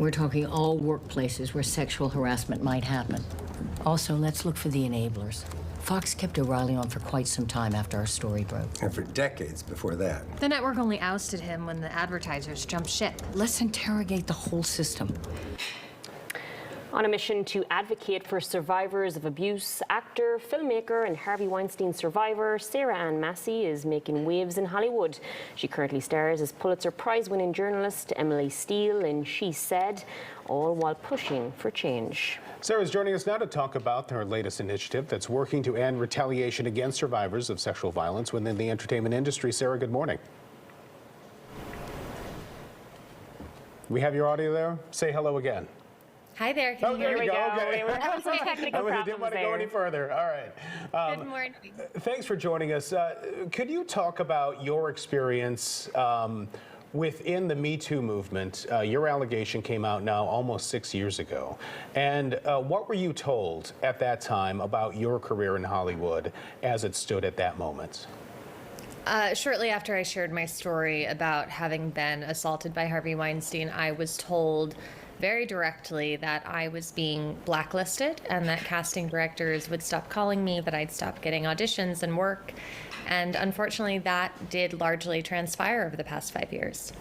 We're talking all workplaces where sexual harassment might happen. Also, let's look for the enablers. Fox kept O'Reilly on for quite some time after our story broke. And for decades before that. The network only ousted him when the advertisers jumped ship. Let's interrogate the whole system. On a mission to advocate for survivors of abuse, actor, filmmaker, and Harvey Weinstein survivor Sarah Ann Massey is making waves in Hollywood. She currently stars as Pulitzer Prize-winning journalist Emily Steele in She Said, all while pushing for change. Sarah's joining us now to talk about her latest initiative that's working to end retaliation against survivors of sexual violence within the entertainment industry. Sarah, good morning. We have your audio there. Say hello again. Hi there. Can you hear there me? we go. Okay. We were having some technical problems didn't want to go any further. All right. Good morning. Thanks for joining us. Could you talk about your experience within the Me Too movement? Your allegation came out now almost 6 years ago. And what were you told at that time about your career in Hollywood as it stood at that moment? Shortly after I shared my story about having been assaulted by Harvey Weinstein, I was told very directly that I was being blacklisted and that casting directors would stop calling me, that I'd stop getting auditions and work. And unfortunately, that did largely transpire over the past 5 years.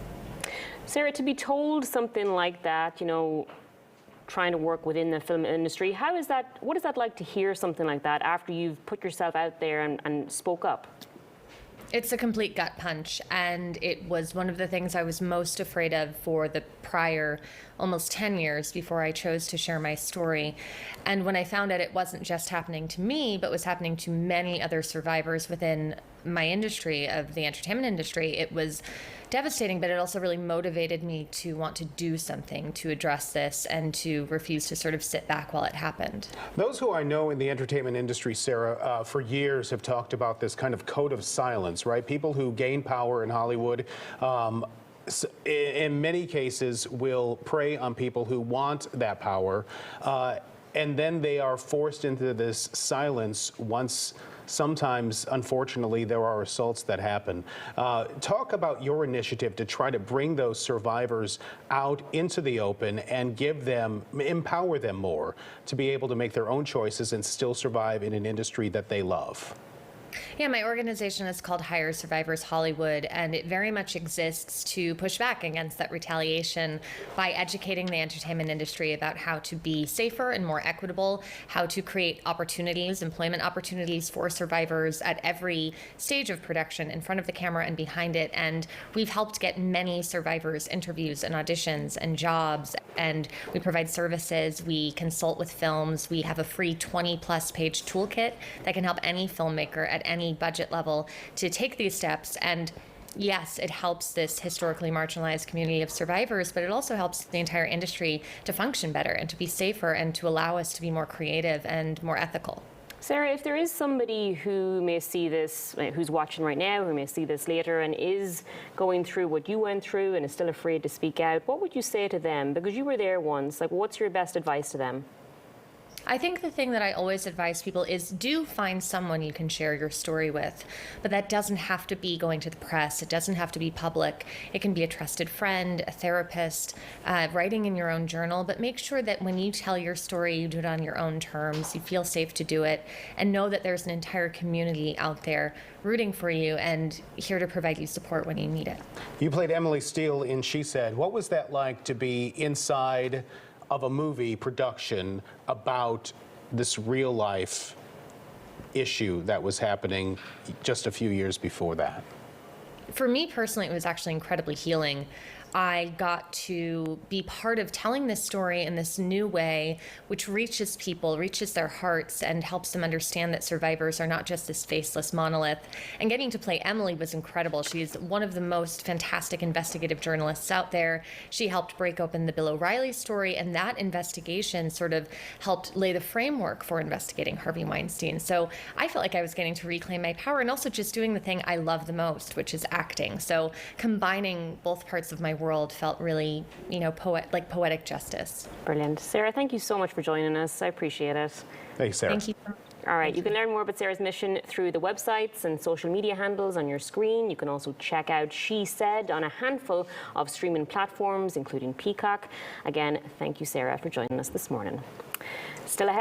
Sarah, to be told something like that, you know, trying to work within the film industry, what is that like to hear something like that after you've put yourself out there and spoke up? It's a complete gut punch, and it was one of the things I was most afraid of for the prior almost 10 years before I chose to share my story. And when I found out it wasn't just happening to me, but was happening to many other survivors within my industry, of the entertainment industry, it was devastating, but it also really motivated me to want to do something to address this and to refuse to sort of sit back while it happened. Those who I know in the entertainment industry, Sarah, for years have talked about this kind of code of silence, right? People who gain power in Hollywood, in many cases, will prey on people who want that power, and then they are forced into this silence once. Sometimes, unfortunately, there are assaults that happen. Talk about your initiative to try to bring those survivors out into the open and empower them more to be able to make their own choices and still survive in an industry that they love. Yeah, my organization is called Hire Survivors Hollywood, and it very much exists to push back against that retaliation by educating the entertainment industry about how to be safer and more equitable, how to create opportunities, employment opportunities for survivors at every stage of production, in front of the camera and behind it. And we've helped get many survivors interviews and auditions and jobs, and we provide services, we consult with films, we have a free 20-plus page toolkit that can help any filmmaker at any budget level to take these steps. And yes, it helps this historically marginalized community of survivors, but it also helps the entire industry to function better and to be safer and to allow us to be more creative and more ethical. Sarah, if there is somebody who may see this, who's watching right now, who may see this later and is going through what you went through and is still afraid to speak out, what would you say to them? Because you were there once. Like, what's your best advice to them? I think the thing that I always advise people is do find someone you can share your story with, but that doesn't have to be going to the press. It doesn't have to be public. It can be a trusted friend, a therapist, writing in your own journal, but make sure that when you tell your story, you do it on your own terms, you feel safe to do it, and know that there's an entire community out there rooting for you and here to provide you support when you need it. You played Emily Steele in She Said. What was that like to be inside of a movie production about this real life issue that was happening just a few years before that? For me personally, it was actually incredibly healing. I got to be part of telling this story in this new way, which reaches people, reaches their hearts, and helps them understand that survivors are not just this faceless monolith. And getting to play Emily was incredible. She's one of the most fantastic investigative journalists out there. She helped break open the Bill O'Reilly story, and that investigation sort of helped lay the framework for investigating Harvey Weinstein. So I felt like I was getting to reclaim my power and also just doing the thing I love the most, which is acting. So combining both parts of my world felt really, like poetic justice. Brilliant. Sarah, thank you so much for joining us. I appreciate it. Thanks, Sarah. Thank you. All right, you can learn more about Sarah's mission through the websites and social media handles on your screen. You can also check out She Said on a handful of streaming platforms, including Peacock. Again, thank you, Sarah, for joining us this morning. Still ahead.